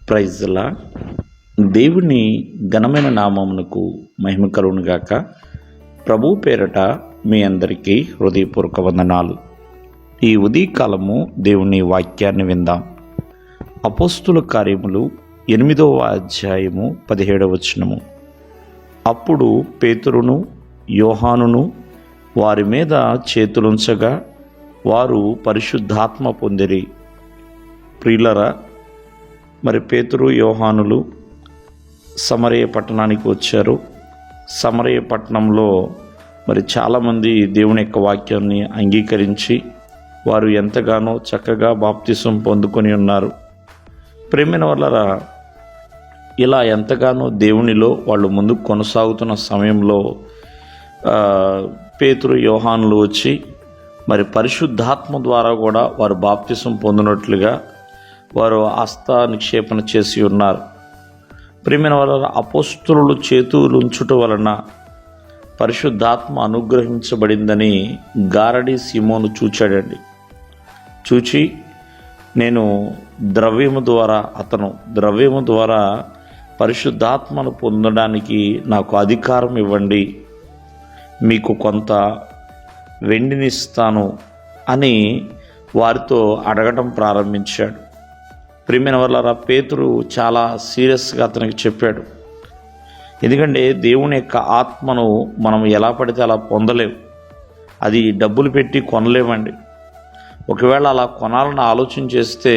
ప్రైజ్లా దేవుని ఘనమైన నామమునకు మహిమ కలుగునుగాక. ప్రభు పేరట మీ అందరికీ హృదయపూర్వక వందనాలు. ఈ ఉదయకాలము దేవుని వాక్యాన్ని విందాం. అపోస్తుల కార్యములు 8వ అధ్యాయము 17వ వచనము. అప్పుడు పేతురును యోహానును వారి మీద చేతులుంచగా వారు పరిశుద్ధాత్మ పొందిరి. ప్రియులరా, మరి పేతురు యోహానులు సమరయ పట్టణానికి వచ్చారు. సమరయ పట్టణంలో మరి చాలామంది దేవుని యొక్క వాక్యాన్ని అంగీకరించి వారు ఎంతగానో చక్కగా బాప్తిసం పొందుకొని ఉన్నారు. ప్రేమైన వాళ్ళరా, ఇలా ఎంతగానో దేవునిలో వాళ్ళు ముందుకు కొనసాగుతున్న సమయంలో పేతురు యోహానులు వచ్చి మరి పరిశుద్ధాత్మ ద్వారా కూడా వారు బాప్తిసం పొందినట్లుగా వారు హస్త నిక్షేపణ చేసి ఉన్నారు. ప్రియమైన వాళ్ళ అపోస్తులు చేతులుంచుట వలన పరిశుద్ధాత్మ అనుగ్రహించబడిందని గారడి సీమోను చూచాడండి. చూచి నేను ద్రవ్యము ద్వారా పరిశుద్ధాత్మను పొందడానికి నాకు అధికారం ఇవ్వండి, మీకు కొంత వెండినిస్తాను అని వారితో అడగటం ప్రారంభించాడు. ప్రియమైన వాళ్ళ పేతురు చాలా సీరియస్గా అతనికి చెప్పాడు. ఎందుకంటే దేవుని యొక్క ఆత్మను మనం ఎలా పడితే అలా పొందలేము, అది డబ్బులు పెట్టి కొనలేమండి. ఒకవేళ అలా కొనాలని ఆలోచన చేస్తే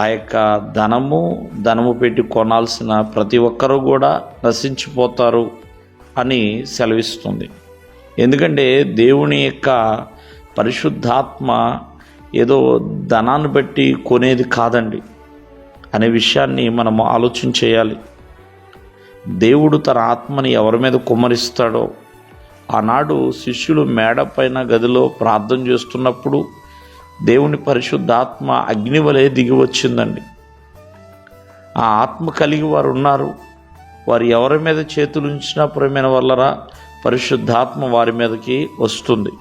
ఆ యొక్క ధనము పెట్టి కొనాల్సిన ప్రతి ఒక్కరూ కూడా నశించిపోతారు అని సెలవిస్తుంది. ఎందుకంటే దేవుని యొక్క పరిశుద్ధాత్మ ఏదో ధనాన్ని బట్టి కొనేది కాదండి అనే విషయాన్ని మనము ఆలోచన చేయాలి. దేవుడు తన ఆత్మని ఎవరి మీద కుమ్మరిస్తాడో, ఆనాడు శిష్యులు మేడ పైన గదిలో ప్రార్థన చేస్తున్నప్పుడు దేవుని పరిశుద్ధాత్మ అగ్ని వలె దిగి వచ్చిందండి. ఆ ఆత్మ కలిగి వారు ఉన్నారు. వారు ఎవరి మీద చేతులు ఉంచినా ప్రియమైన వల్లరా పరిశుద్ధాత్మ వారి మీదకి వస్తుంది.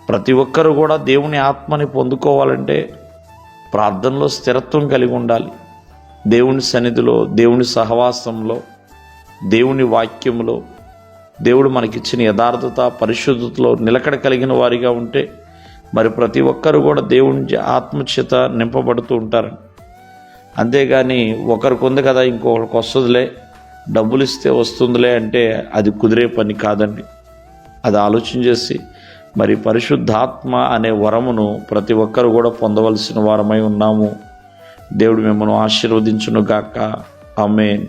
ప్రతి ఒక్కరు కూడా దేవుని ఆత్మని పొందుకోవాలంటే ప్రార్థనలో స్థిరత్వం కలిగి ఉండాలి. దేవుని సన్నిధిలో, దేవుని సహవాసంలో, దేవుని వాక్యములో, దేవుడు మనకిచ్చిన యథార్థత పరిశుద్ధతలో నిలకడ కలిగిన వారిగా ఉంటే మరి ప్రతి ఒక్కరు కూడా దేవుని ఆత్మచేత నింపబడుతూ ఉంటారు. అంతేగాని ఒకరికి ఉంది కదా ఇంకొకరికి వస్తుందిలే, డబ్బులు ఇస్తే వస్తుందిలే అంటే అది కుదిరే పని కాదండి. అది ఆలోచన చేసి మరి పరిశుద్ధాత్మ అనే వరమును ప్రతి ఒక్కరు కూడా పొందవలసిన వారమై ఉన్నాము. దేవుడు మిమ్మల్ని ఆశీర్వదించును గాక. ఆమేన్.